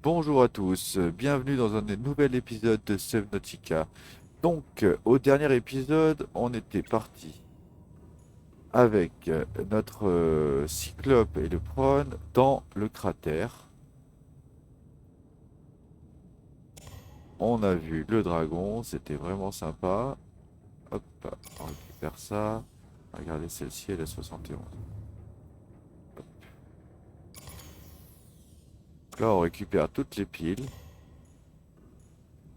Bonjour à tous, bienvenue dans un nouvel épisode de Subnautica. Donc, au dernier épisode, on était parti avec notre Cyclope et le Prone dans le cratère. On a vu le dragon, c'était vraiment sympa. Hop, on récupère ça. Regardez, celle-ci, elle est 71. Là, on récupère toutes les piles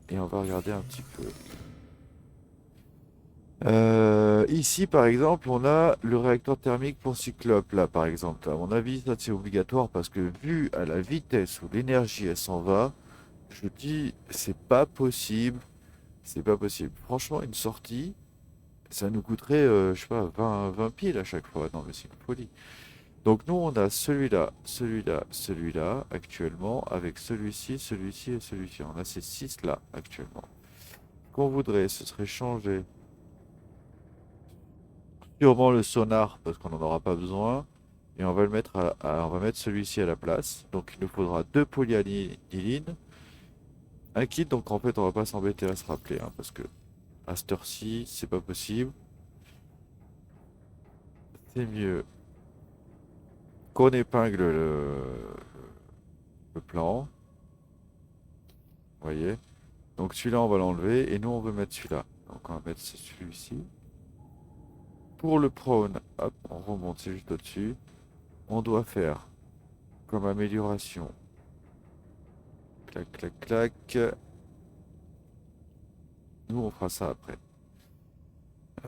et on va regarder un petit peu. Ici, par exemple, on a le réacteur thermique pour Cyclope, là, par exemple. À mon avis, ça, c'est obligatoire parce que vu à la vitesse où l'énergie, elle s'en va, je dis, c'est pas possible. C'est pas possible. Franchement, une sortie, ça nous coûterait, je sais pas, 20 piles à chaque fois. Non, mais c'est une folie. Donc, nous, on a celui-là, celui-là, celui-là, actuellement, avec celui-ci, celui-ci et celui-ci. On a ces six-là, actuellement. Ce qu'on voudrait, ce serait changer sûrement le sonar parce qu'on n'en aura pas besoin. Et on va le mettre on va mettre celui-ci à la place. Donc il nous faudra deux polyaniline, un kit. Donc en fait on va pas s'embêter à se rappeler hein, parce que à cette heure-ci c'est pas possible. C'est mieux qu'on épingle le plan. Vous voyez. Donc celui-là on va l'enlever et nous on veut mettre celui-là. Donc on va mettre celui-ci. Pour le prone, hop, on remonte, c'est juste au-dessus. On doit faire comme amélioration. Clac, clac, clac. Nous, on fera ça après.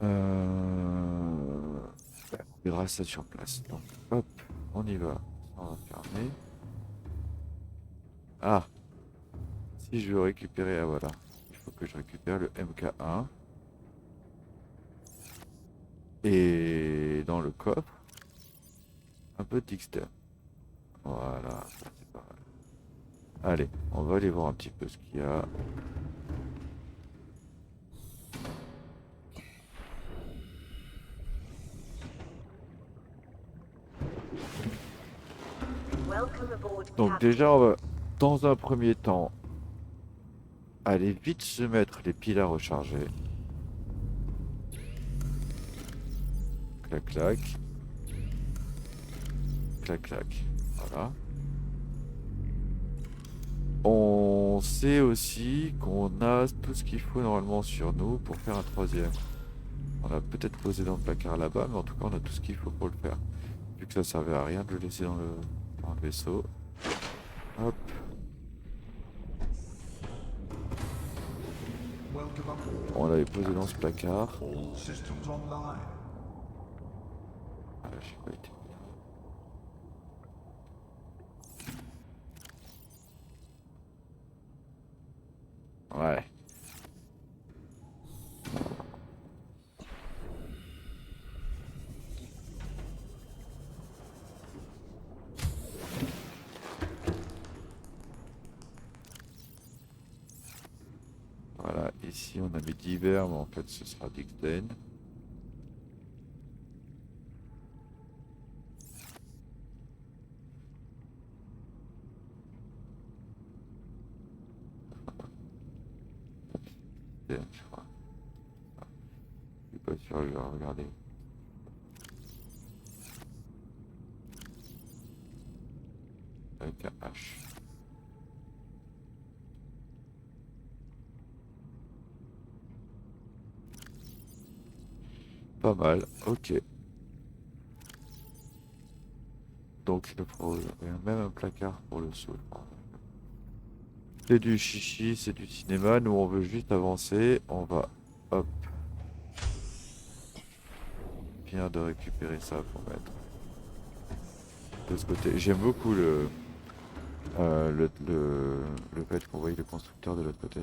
Euh... On verra ça sur place. Donc, hop, on y va. Ça, on va fermer. Ah, si je veux récupérer, ah voilà. Il faut que je récupère le MK1. Et dans le coffre, un peu d'Ixter. Voilà, ça c'est pas mal. Allez, on va aller voir un petit peu ce qu'il y a. Welcome aboard, Donc Captain. déjà, on va, dans un premier temps, aller vite se mettre les piles à recharger. Clac, clac. Clac, clac. Voilà. On sait aussi qu'on a tout ce qu'il faut normalement sur nous pour faire un troisième. On a peut-être posé dans le placard là-bas, mais en tout cas on a tout ce qu'il faut pour le faire. Vu que ça servait à rien de le laisser dans le vaisseau. Hop, Welcome on aboard, l'avait posé dans ce Captain. placard. All systems online. Ah, j'ai pas été. Ouais. Voilà, ici on a mis divers, mais en fait ce sera Dixden. Je crois. Je suis pas sûr, je vais regarder. Avec un H. Pas mal, ok. Donc il nous faut même un placard pour le saut. C'est du chichi, c'est du cinéma. Nous, on veut juste avancer. On va, hop, bien de récupérer ça pour mettre de ce côté. J'aime beaucoup le fait qu'on voit le constructeur de l'autre côté.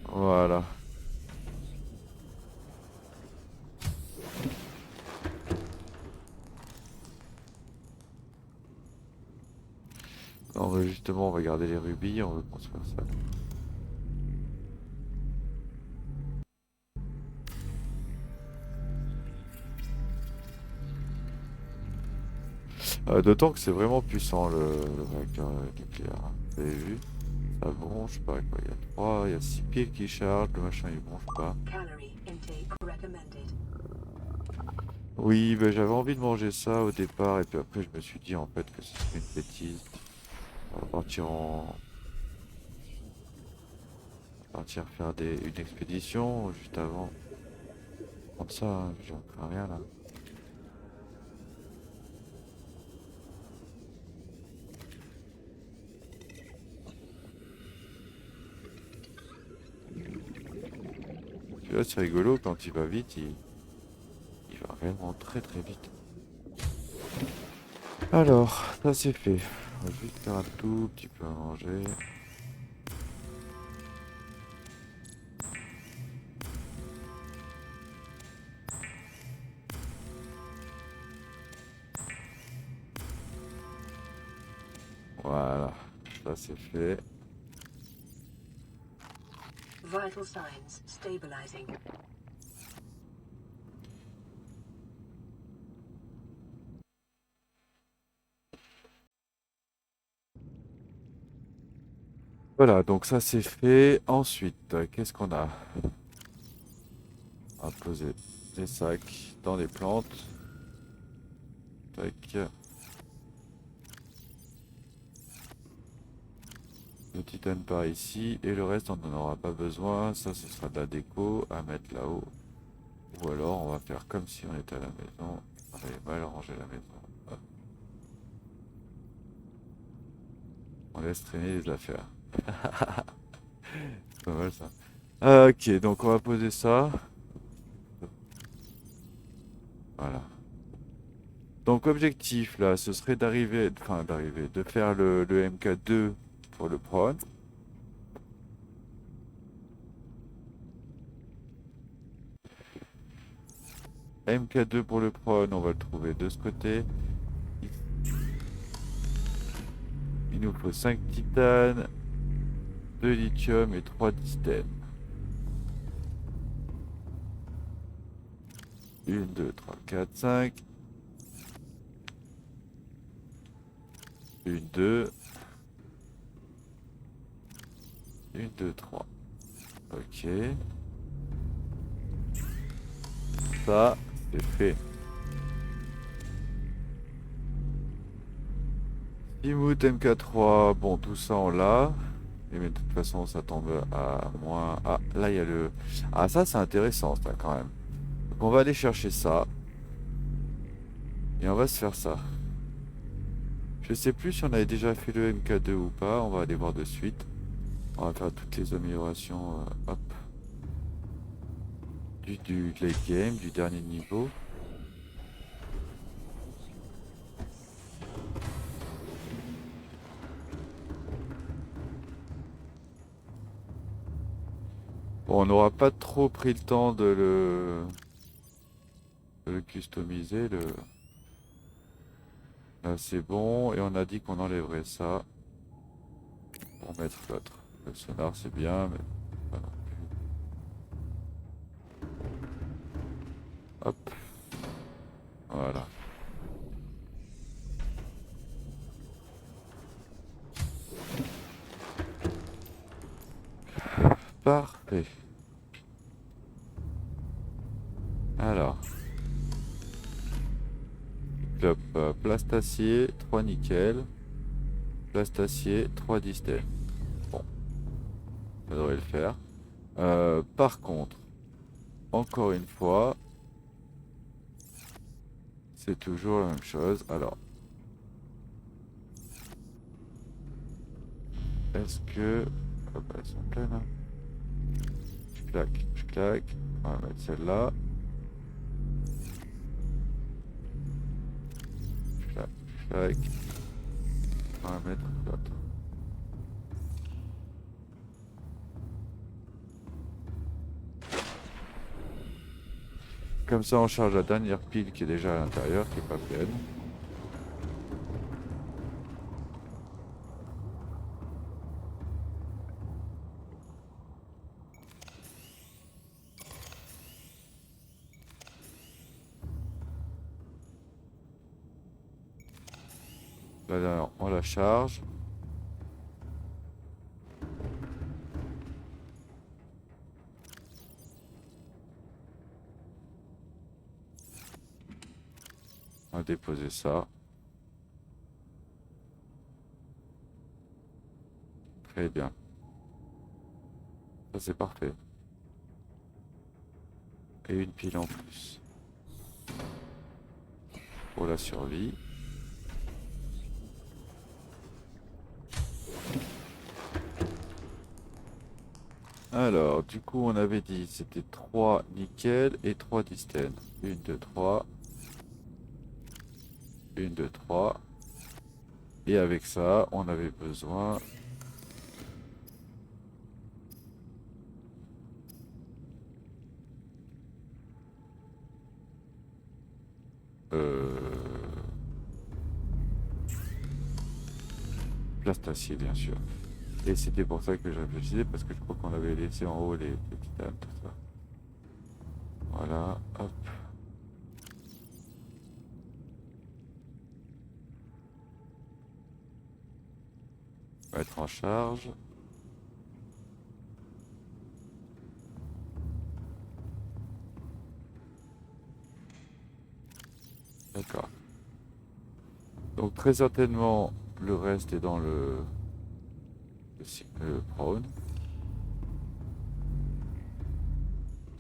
Voilà. On veut justement, on va garder les rubis. On veut construire ça. D'autant que c'est vraiment puissant le réacteur nucléaire, hein. Vous avez vu? Ça bronche pas quoi. Il y a 3, il y a 6 piles qui chargent, le machin il bronche pas. Calorie intake recommended. Oui, ben j'avais envie de manger ça au départ, et puis après je me suis dit en fait que ce serait une bêtise. On va partir faire une expédition juste avant. Prendre ça, hein, j'en ferai rien là. Puis là c'est rigolo, quand il va vite, il va réellement très très vite. Alors, ça c'est fait. On va juste faire un tout petit peu à manger. Voilà, ça c'est fait. Vital signs stabilizing. Voilà, donc ça c'est fait. Ensuite, qu'est-ce qu'on a? On va poser des sacs dans des plantes. Tac. Le titane par ici. Et le reste, on n'en aura pas besoin. Ça, ce sera de la déco à mettre là-haut. Ou alors, on va faire comme si on était à la maison. On avait mal rangé la maison. Hop. On laisse traîner les affaires. C'est pas mal ça. Ok, donc on va poser ça. Voilà. Donc objectif là, ce serait de faire le MK2 pour le prône. MK2 pour le prône, on va le trouver de ce côté. Il nous faut 5 titanes, 2 lithium et 3 distènes. 1, 2, 3, 4, 5. 1, 2. 1, 2, 3. Ok. Ça, c'est fait. Timout MK3, bon, tout ça on l'a. Mais de toute façon, ça tombe à moins. Ah, là, il y a le. Ah, ça, c'est intéressant, ça, quand même. Donc, on va aller chercher ça. Et on va se faire ça. Je sais plus si on avait déjà fait le MK2 ou pas. On va aller voir de suite. On va faire toutes les améliorations. Hop. Du late game, du dernier niveau. Bon, on n'aura pas trop pris le temps de le customiser. Là, c'est bon. Et on a dit qu'on enlèverait ça pour mettre l'autre. Le sonar, c'est bien, mais pas non plus. Hop. Voilà. Parfait. Alors. Hop, plastacier, 3 nickel. Plastacier, 3 distèles. Bon, ça devrait le faire. Par contre, encore une fois, c'est toujours la même chose. Alors, est-ce que... Hop, elles sont pleines, hein. Je claque, je claque. On va mettre celle-là. Je claque, je claque. On va mettre l'autre. Comme ça, on charge la dernière pile qui est déjà à l'intérieur, qui est pas pleine. La dernière, on la charge. On va déposer ça. Très bien. Ça c'est parfait. Et une pile en plus. Pour la survie. Alors, du coup, on avait dit c'était 3 nickel et 3 distène. 1, 2, 3. 1, 2, 3. Et avec ça, on avait besoin... Plastacier, bien sûr. Et c'était pour ça que je réfléchissais, parce que je crois qu'on avait laissé en haut les titanes, tout ça. Voilà, hop. On va être en charge. D'accord. Donc très certainement, le reste est dans le prône.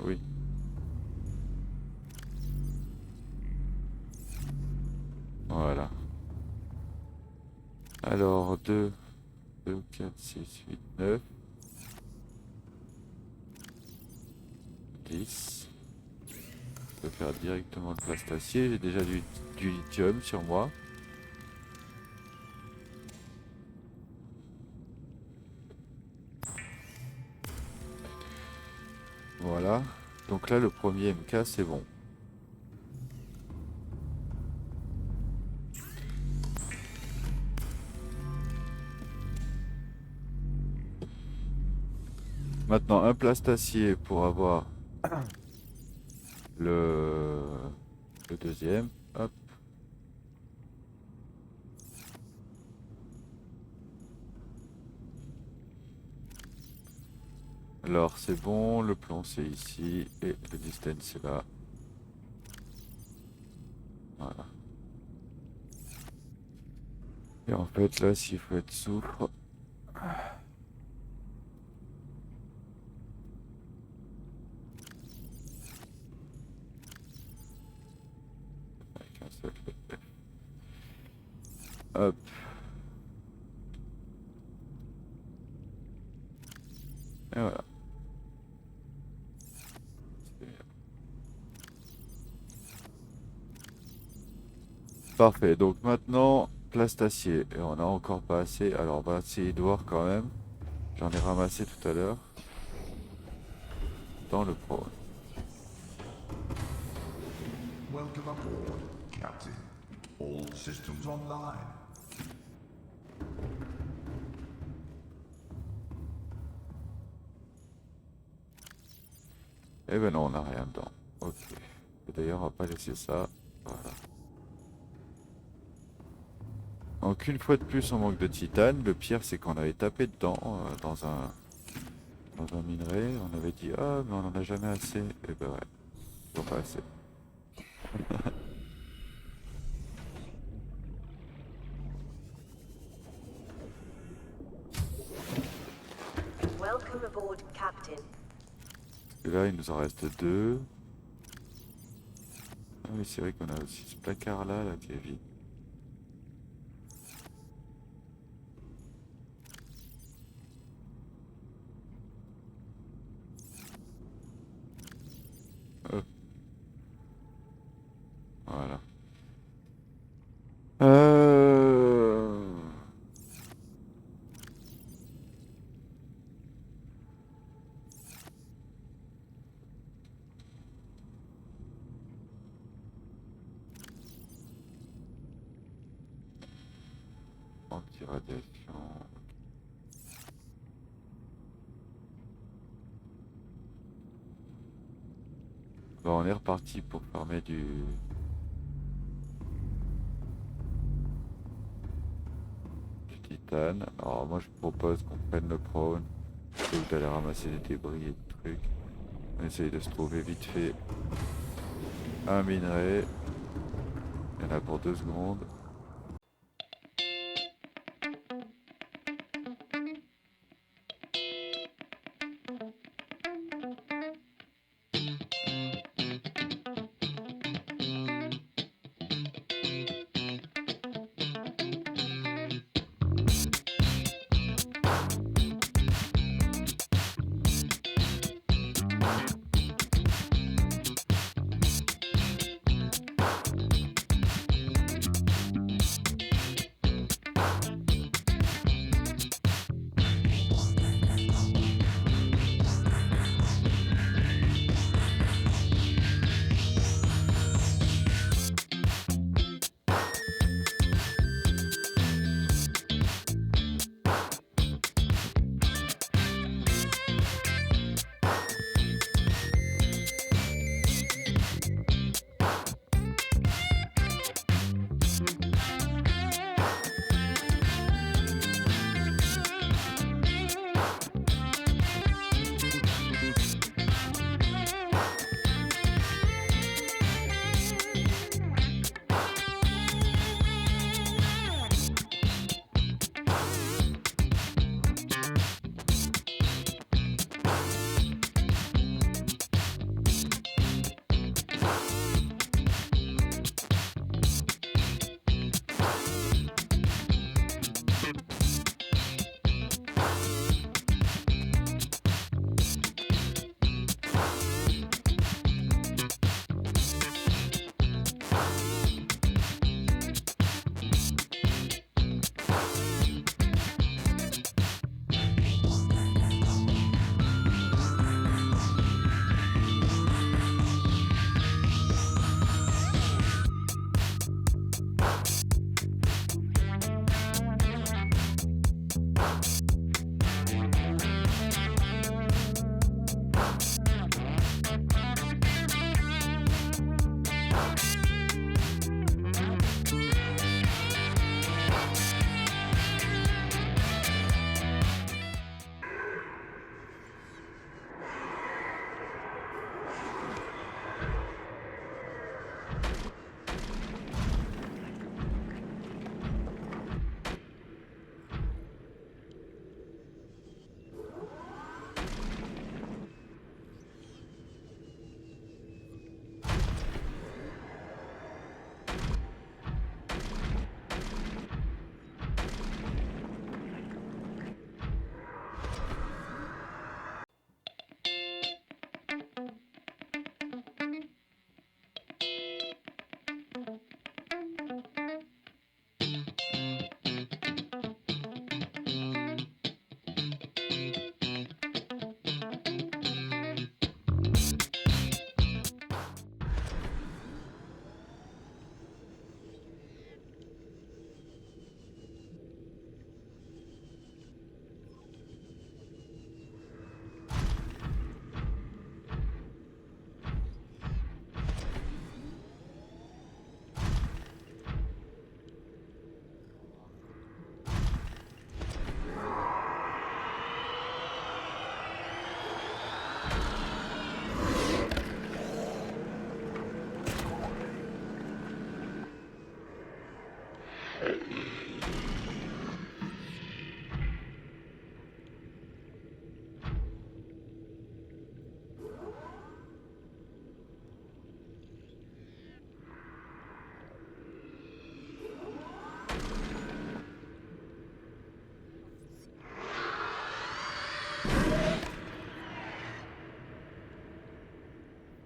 Oui. Voilà. Alors, 2, 2, 4, 6, 8, 9, 10. Je peux faire directement le plastacier. J'ai déjà du lithium sur moi. Voilà. Donc là, le premier MK, c'est bon. Maintenant, un plastacier pour avoir le, le deuxième. Hop. Alors, c'est bon. Le plomb, c'est ici. Et le distance, c'est là. Voilà. Et en fait, là, s'il faut être soufre... Avec un seul. Hop. Et voilà. Parfait. Donc maintenant, plastacier. Et on a encore pas assez. Alors, on va essayer de voir quand même. J'en ai ramassé tout à l'heure. Dans le pro. Welcome aboard, Captain. All systems online. Eh ben non, on n'a rien dedans. Ok. Et d'ailleurs, on va pas laisser ça. Voilà. Donc une fois de plus, on manque de titane. Le pire, c'est qu'on avait tapé dedans dans un minerai. On avait dit, ah, mais on en a jamais assez. Et ben ouais, toujours pas assez. Welcome aboard, Captain. Et là, il nous en reste deux. Ah oui, c'est vrai qu'on a aussi ce placard là qui est vide. Hop. Voilà. Anti-radiation. Bon, on est reparti pour farmer du... Spartan. Alors moi je propose qu'on prenne le prone, plutôt que d'aller ramasser des débris et des trucs. On essaye de se trouver vite fait un minerai. Il y en a pour 2 secondes.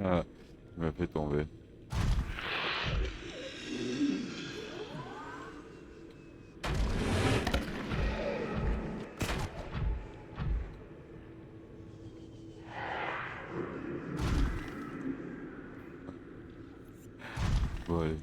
Ah, il m'a fait tomber. Bon, allez.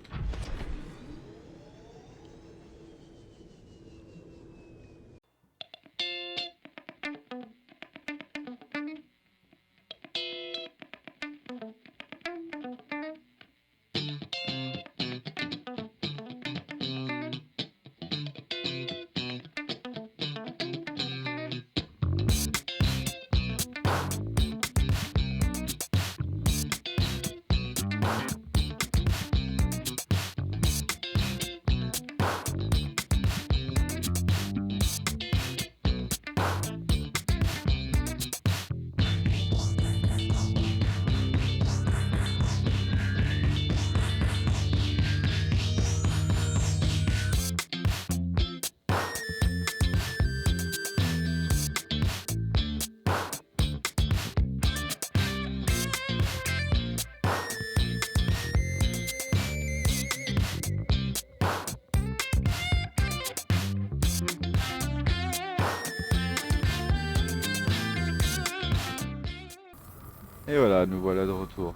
Et voilà, nous voilà de retour.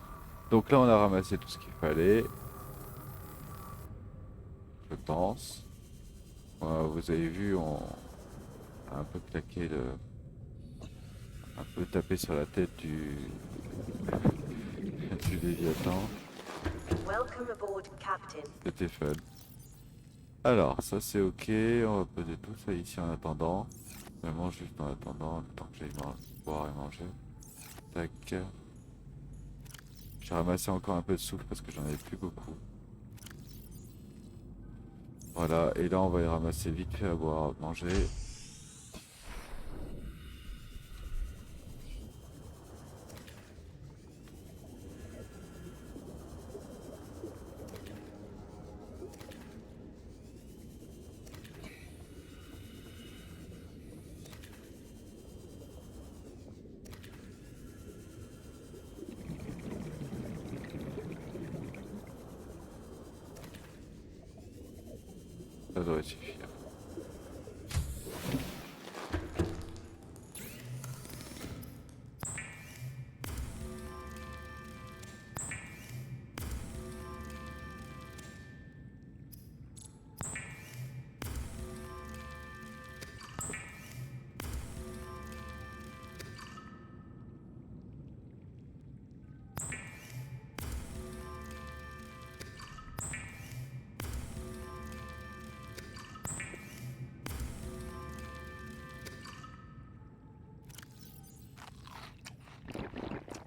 Donc là, on a ramassé tout ce qu'il fallait, je pense. Vous avez vu, on a un peu claqué le... un peu tapé sur la tête du Léviathan. Welcome aboard, Captain. C'était fun. Alors, ça c'est ok, on va poser tout ça ici en attendant. Vraiment juste en attendant, le temps que j'aille boire et manger. Tac. J'ai ramassé encore un peu de souffle parce que j'en avais plus beaucoup. Voilà, et là on va y ramasser vite fait à boire, à manger. Ça devrait suffire.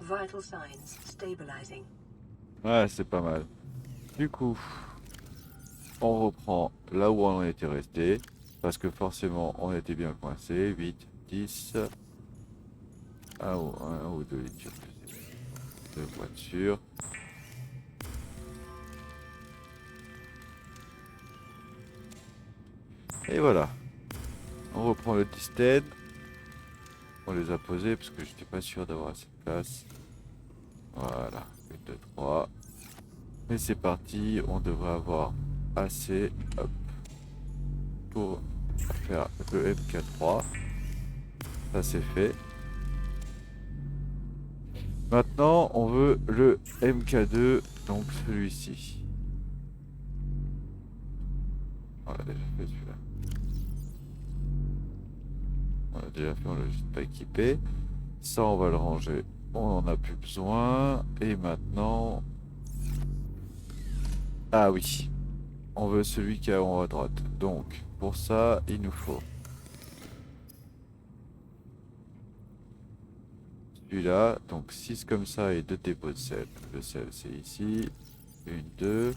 Vital signs stabilizing. Ouais, c'est pas mal. Du coup, on reprend là où on était resté. Parce que forcément, on était bien coincé. 8, 10. Un ou deux litres de voiture. Et voilà. On reprend le distène. On les a posés parce que j'étais pas sûr d'avoir assez de place. Voilà. 1, 2, 3. Et c'est parti. On devrait avoir assez. Hop. Pour faire le MK3. Ça c'est fait. Maintenant, on veut le MK2, donc celui-ci. On l'a déjà fait celui-là. On l'a déjà fait, on l'a juste pas équipé. Ça, on va le ranger. On en a plus besoin. Et maintenant... Ah oui. On veut celui qui est en haut à droite. Donc, pour ça, il nous faut... celui-là. Donc, 6 comme ça et 2 dépôts de sel. Le sel, c'est ici. 1, 2.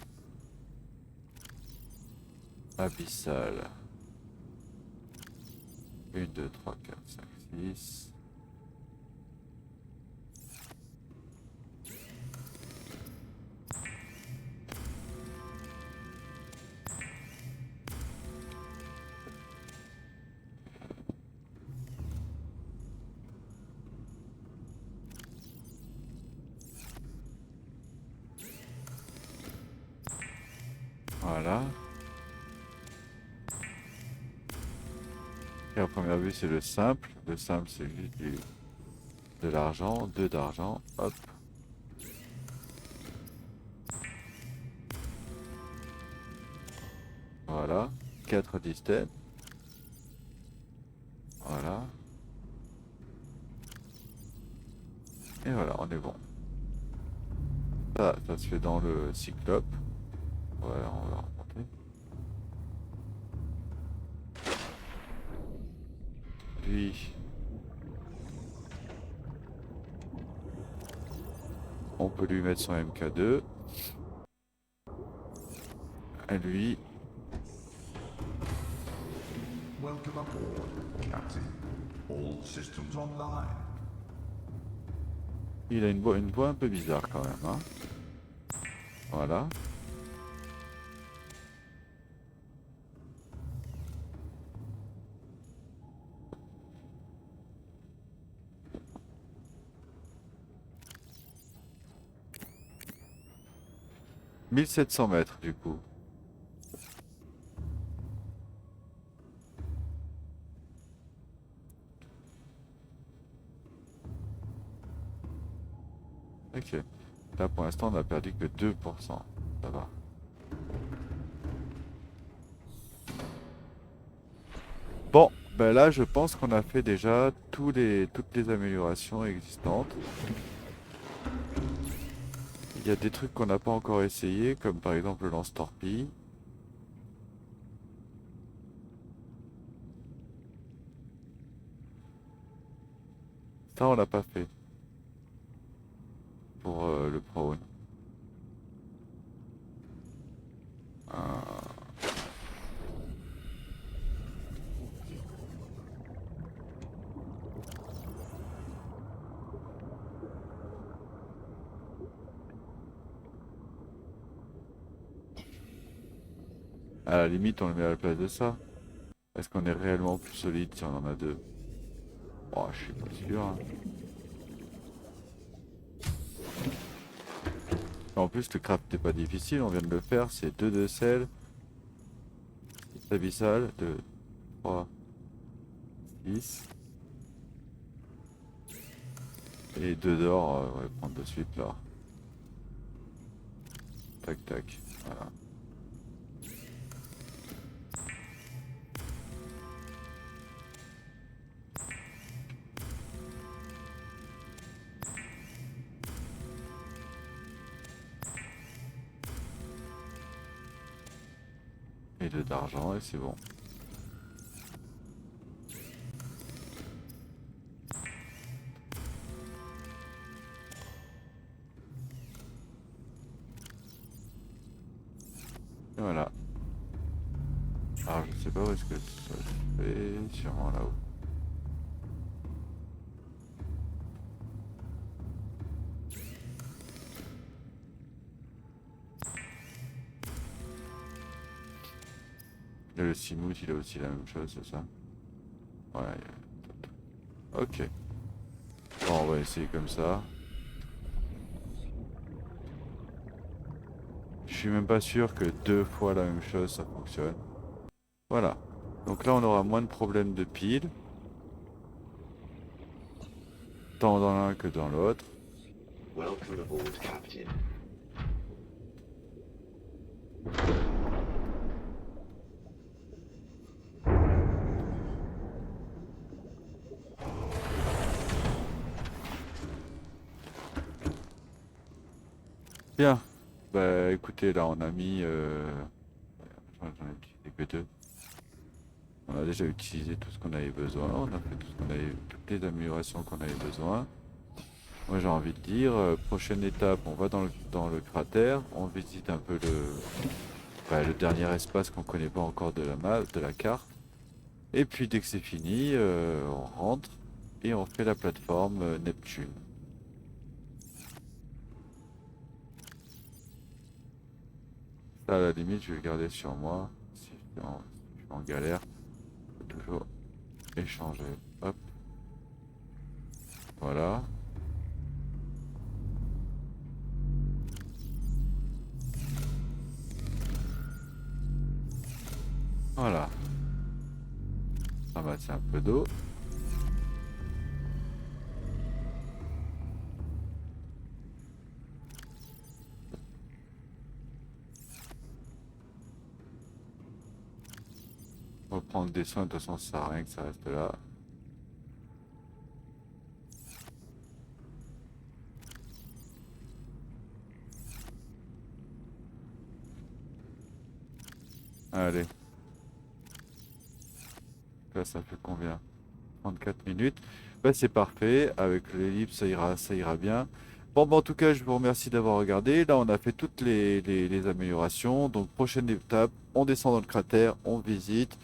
Abyssal. 1, 2, 3, 4, 5, 6. Voilà. Et à première vue, c'est le simple. Le simple, c'est juste de l'argent. 2 d'argent. Hop. Voilà. 4 distènes. Voilà. Et voilà, on est bon. Ça se fait dans le cyclope. Voilà, on va remonter. Puis, on peut lui mettre son MK2. Et lui, Welcome aboard, Captain. All systems online. il a une voix un peu bizarre quand même, hein. Voilà. « 1700 mètres du coup. Ok. Là pour l'instant on a perdu que 2%. Ça va. Bon, ben là je pense qu'on a fait déjà toutes les améliorations existantes. Il y a des trucs qu'on n'a pas encore essayé, comme par exemple le lance-torpille. Ça on l'a pas fait pour le prone. Euh, À la limite on le met à la place de ça. Est-ce qu'on est réellement plus solide si on en a deux? Oh, je suis pas sûr, hein. En plus, le craft n'est pas difficile, on vient de le faire. C'est 2 de sel, abyssal, 2, 3, 6. Et 2 d'or, on va prendre de suite là. Tac, tac. Voilà. Et 2 d'argent, et c'est bon. Et voilà. Alors, je sais pas où est-ce que ça se fait. Sûrement là-haut. Et le Simout, il a aussi la même chose, c'est ça? Ouais. Ok. Bon, on va essayer comme ça. Je suis même pas sûr que 2 fois la même chose, ça fonctionne. Voilà. Donc là, on aura moins de problèmes de pile. Tant dans l'un que dans l'autre. Welcome aboard, Captain. Bien. Bah écoutez, là on a mis... j'en ai utilisé que 2. On a déjà utilisé tout ce qu'on avait besoin. On a fait tout ce qu'on avait... toutes les améliorations qu'on avait besoin. Moi j'ai envie de dire, prochaine étape, on va dans le cratère. On visite un peu le dernier espace qu'on connaît pas encore de la map, de la carte. Et puis dès que c'est fini, on rentre et on fait la plateforme Neptune. Ça, à la limite, je vais le garder sur moi. Si je suis en galère, je peux toujours échanger. Hop, voilà. Voilà. Ramasser un peu d'eau. On va prendre des soins, de toute façon, ça sert à rien que ça reste là. Allez. Là, ça fait combien? 34 minutes. Bah, c'est parfait. Avec l'ellipse, ça ira bien. Bon, bah, en tout cas, je vous remercie d'avoir regardé. Là, on a fait toutes les améliorations. Donc, prochaine étape, on descend dans le cratère, on visite.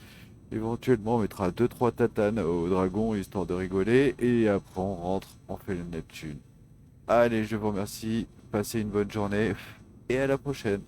Éventuellement, on mettra 2-3 tatanes au dragon, histoire de rigoler. Et après, on rentre, on fait le Neptune. Allez, je vous remercie. Passez une bonne journée. Et à la prochaine.